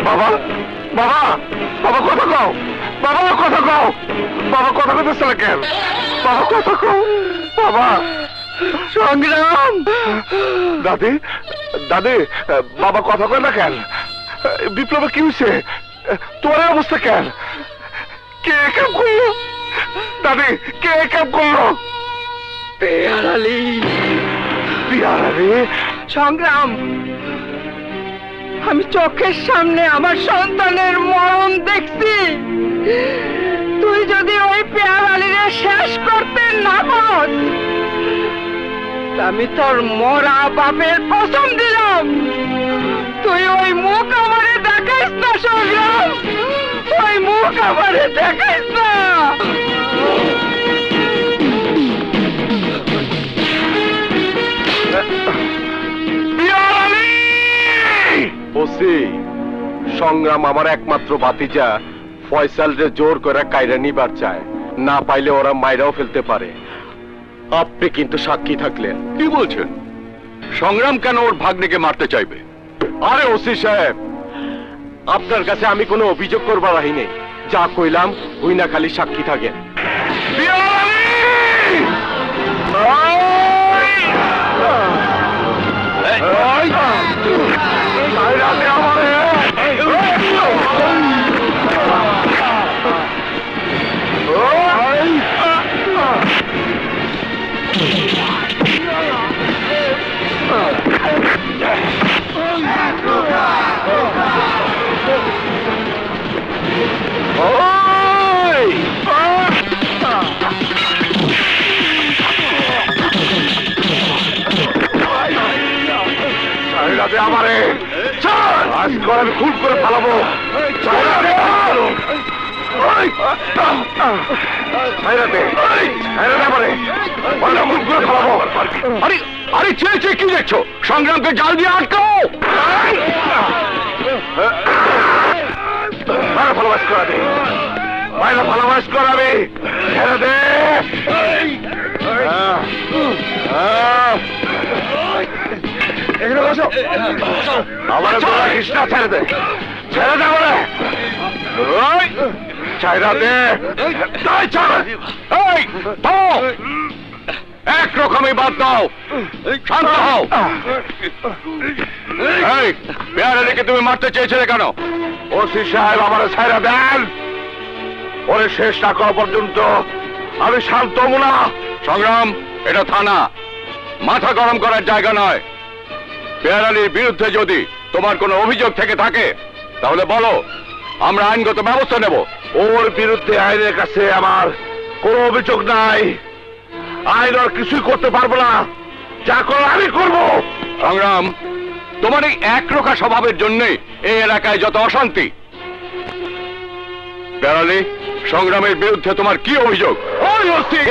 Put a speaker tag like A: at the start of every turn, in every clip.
A: বাবা বাবা বাবা কথা কও, বাবা কথা কও, বাবা কথা কইতেছ না কেন? বাবা কথা কও, বাবা। সংগ্রাম। দাদি দাদি, বাবা কথা কয় না কেন? বিপ্লবে কি হয়েছে? তোর অবস্থা কেন? কে কাম করলো? দাদি কে কাম করলো?
B: পেয়ার আলী।
A: পিয়ার আলী?
B: সংগ্রাম, আমি চোখের সামনে আমার সন্তানের মরণ দেখছি। তুই যদি ওই পেয়ার আলীরে শেষ করতে না পার, আমি তোর মরা বাপের কসম দিলাম, তুই ওই মুখ আমারে দেখাইস না সংগ্রাম, ওই মুখ আমারে দেখাইস না।
A: ওসি, সংগ্রাম আমার একমাত্র ভাতিজা, ফয়সালরে জোর করে কায়রা নিবার চায়, না পাইলে ওরা মাইরাও ফেলতে পারে। আপনি কিন্তু সাক্ষী থাকলেন।
C: কি বলছেন? সংগ্রাম কেন ওর ভাগ্নেকে মারতে চাইবে?
A: আরে ওসি সাহেব, আপনার কাছে আমি কোনো অভিযোগ করবার রাহি নেই, যা কইলাম হুই না খালি সাক্ষী থাকেন। আমারে আজ করে আমি খুন করে ফেলাবো।
C: আরে আরে চেয়ে চেয়ে কি দেখছো? সংগ্রামকে জাল দিয়ে আটকাও।
A: ভালোবাস করাবে, ভালোবাস করাবে, ছেড়ে দে। এখানে বসো। আমার কৃষ্ণা ছেড়ে দে, ছেড়ে দে বলে, ছাইরা দে।
C: এক রকমই বাদ দাও, শান্ত হও। পেয়ার আলীকে তুমি মারতে চেয়েছিলে কেন?
A: ওসি সাহেব আমার ছাইরা দেন, ওরে শেষ না করা পর্যন্ত আমি শান্ত হব না।
C: সংগ্রাম, এটা থানা, মাথা গরম করার জায়গা নয়। পেয়ার আলীর বিরুদ্ধে যদি তোমার কোনো অভিযোগ থেকে থাকে তাহলে বলো, আমরা আইনগত ব্যবস্থা নেব।
A: ওর বিরুদ্ধে আইনের কাছে আমার কোনো অভিযোগ নাই, আইন আর কিছুই করতে পারবো না, যা করো আমি করব।
C: সংগ্রাম, তোমার এই একরোখা স্বভাবের জন্য এই এলাকায় যত অশান্তি। পেয়ার আলী, সংগ্রামের বিরুদ্ধে তোমার কি অভিযোগ?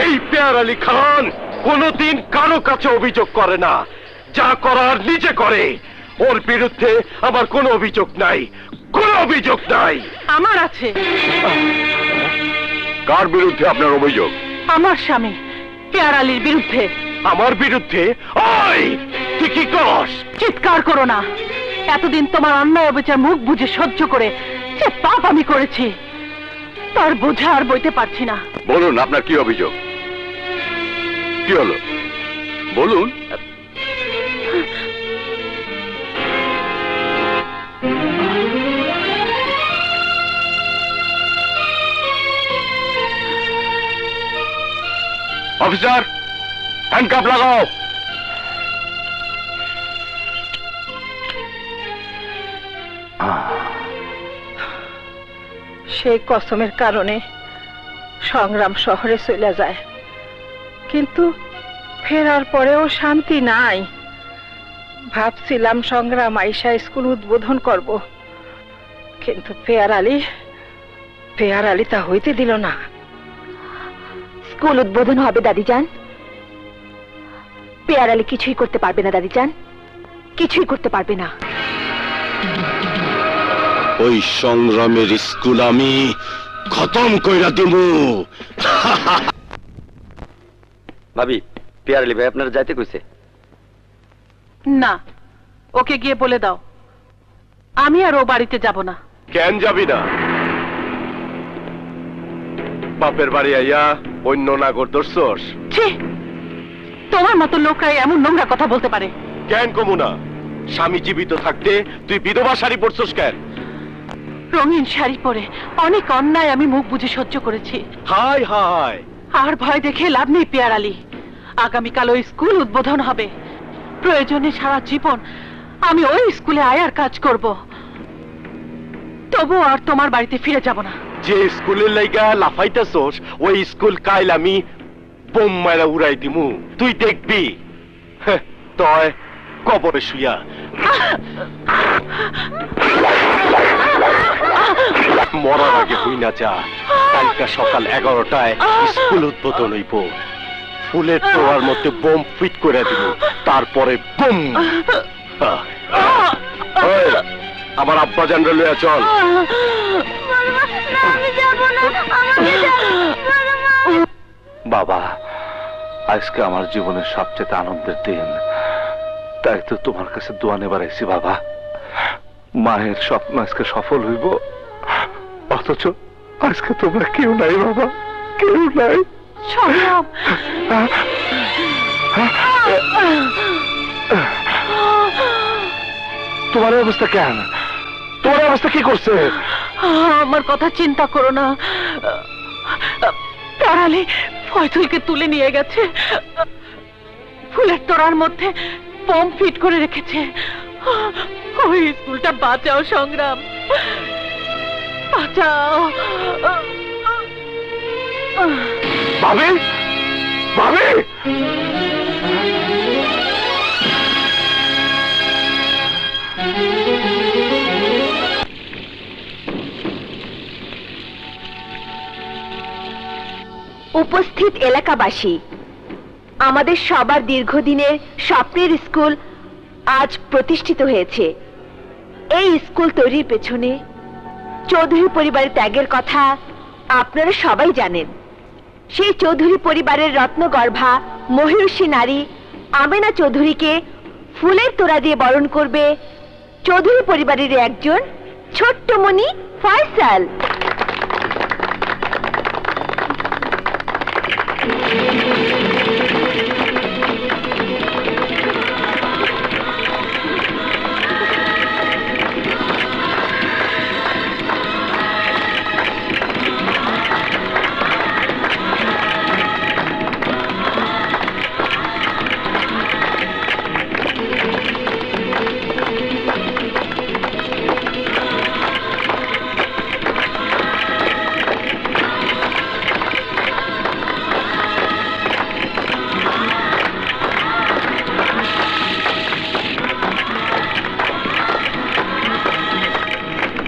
A: এই পেয়ার আলী খান কোনদিন কারো কাছে অভিযোগ করে না, যা করার নিজে করে। ওর বিরুদ্ধে আমার কোনো অভিযোগ নাই, কোনো অভিযোগ নাই।
B: আমার আছে।
C: কার বিরুদ্ধে আপনার অভিযোগ?
B: আমার স্বামী পেয়ার আলীর বিরুদ্ধে।
A: আমার বিরুদ্ধে? ওই তুই কি করস?
B: চিৎকার করো না। এতদিন তোমার অন্যায় অবিচার মুখ বুঝে সহ্য করে যে পাপ আমি করেছি, তার বোঝা আর বইতে পারছি না।
C: বলুন, আপনার কি অভিযোগ? কি হলো বলুন। অফিসার, হ্যান্ডকাপ লাগাও।
B: সেই কসমের কারণে সংগ্রাম শহরে চলে যায়, কিন্তু ফেরার পরেও শান্তি নাই। ভাবছিলাম সংগ্রাম আইসা স্কুল উদ্বোধন করব, কিন্তু পেয়ার আলী তা হইতে দিল না।
D: স্কুল উদ্বোধন হবে দাদিজান, পেয়ার আলী কিছুই করতে পারবে না দাদিজান, কিছুই করতে পারবে না।
E: ওই সংগ্রামের স্কুল আমি খতম কইরা দিব।
F: ভাবি, পেয়ার আলী ভাই আপনারা যাইতে কইছে।
B: না, ওকে গিয়ে বলে দাও আমি আর ও বাড়িতে যাব না।
E: কেন যাবি না? বাপের বাড়ি আইয়া অন্য নাগর দর্শস?
B: ছি, তোমার মতো লোকরা এমন নোংরা কথা বলতে পারে?
E: কেন কমু না? স্বামী জীবিত থাকতে তুই বিধবা শাড়ি পরছস কেন?
B: রঙিন শাড়ি পরে অনেক অন্যায় আমি মুখ বুজে সহ্য করেছি।
E: হায় হায়,
B: আর ভয় দেখে লাভ নেই পিয়ার আলী। আগামীকাল ওই স্কুল উদ্বোধন হবে। প্রয়োজনে সারা জীবন আমি ওই স্কুলে আয়ার কাজ করব। তবু আর তোমার বাড়িতে ফিরে যাব না।
E: যে স্কুলের লাইগা লাফাইতাছস ওই স্কুল কাইল আমি বোম মারা উড়াই দিমু, তুই দেখবি। হ্যাঁ, তয় কবরে শুইয়া মরার আগে হই না যা। কালকা সকাল 11টায় স্কুল উদ্বোধন হইব। ফুলের তোয়ার মধ্যে বোম ফিট করে দিব, তারপরে বুম। আমার আব্বা জানরে লইয়া চল।
A: বাবা, আজকে আমার জীবনের সবচেয়ে আনন্দের দিন, তাই তো তোমার কাছে দোয়া নেবার আইছি বাবা। মায়ের স্বপ্ন আজকে সফল হইব, অথচ আজকে তোমরা কেউ নাই বাবা, কেউ নাই।
B: সংগ্রাম,
A: তোমার এই অবস্থা কেন? তোমার এই অবস্থা কি করছে?
B: আমার কথা চিন্তা করো না। তারালে ফয়সলকে তুলে নিয়ে গেছে, ফুলের তোড়ার মধ্যে বোম ফিট করে রেখেছে। ওই স্কুলটা বাঁচাও সংগ্রাম, বাঁচাও।
A: ভাবি, ভাবি,
D: উপস্থিত এলাকাবাসী, আমাদের সবার দীর্ঘদিনের স্বপ্নের স্কুল আজ প্রতিষ্ঠিত হয়েছে। এই স্কুল তৈরির পেছনে চৌধুরী পরিবারের ত্যাগের কথা আপনারা সবাই জানেন। সেই চৌধুরী পরিবারের রত্নগর্ভা মহিষী নারী আমেনা চৌধুরীকে ফুলের তোড়া দিয়ে বরণ করবে চৌধুরী পরিবারের একজন ছোট্ট মণি ফয়সাল।